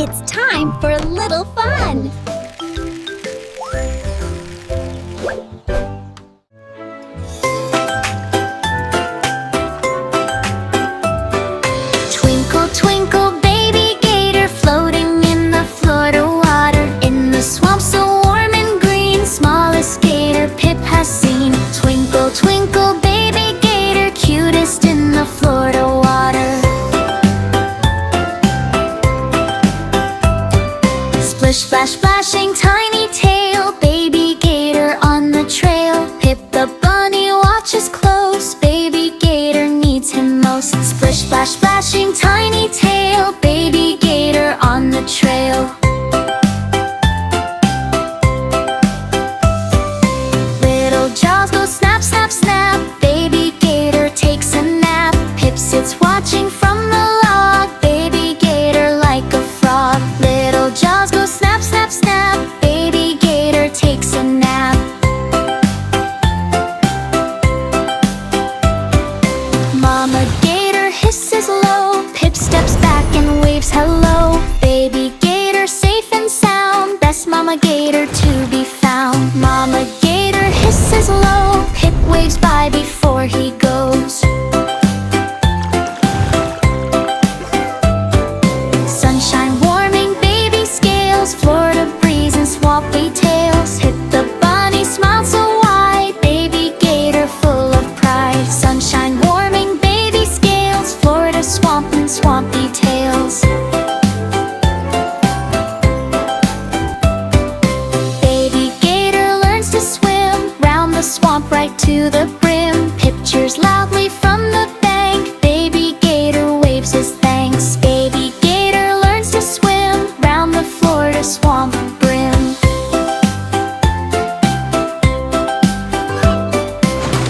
It's time for a little fun! Twinkle, twinkle, baby gator, floating in the Florida water. In the swamp so warm and green, smallest gator Pip has seen. Twinkle, twinkle, baby gator, cutest in the Florida water. Splish, splash, splashing, tiny tail, baby gator on the trail. Pip the bunny watches close, baby gator needs him most. Splish, splash, splashing, tiny tail, baby gator on the trail. Little jaws go snap, snap, snap, baby gator takes a nap. Pip sits watching from the log, baby gator like a frog. Little jaws go snap, snap, snap, baby gator takes a nap. Mama gator hisses low, Pip steps back and waves hello. Baby gator safe and sound, best mama gator to be found. Mama gator hisses low, Pip waves bye before he goes. Sunshine warming baby scales, Florida breeze and swampy tails. Hit the bunny smile so wide, baby gator full of pride. Sunshine warming baby scales, Florida swamp and swampy tails. Baby gator learns to swim, round the swamp right to the brim. Pip cheers loudly from the bank, baby gator waves his thanks. Baby gator learns to swim, round the Florida swamp brim.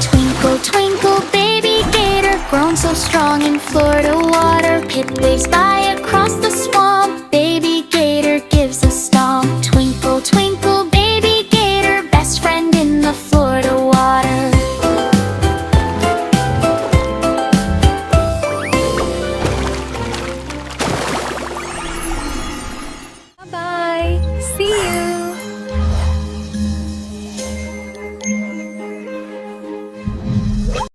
Twinkle, twinkle, baby gator, grown so strong in Florida water. Pip waves by across the swamp.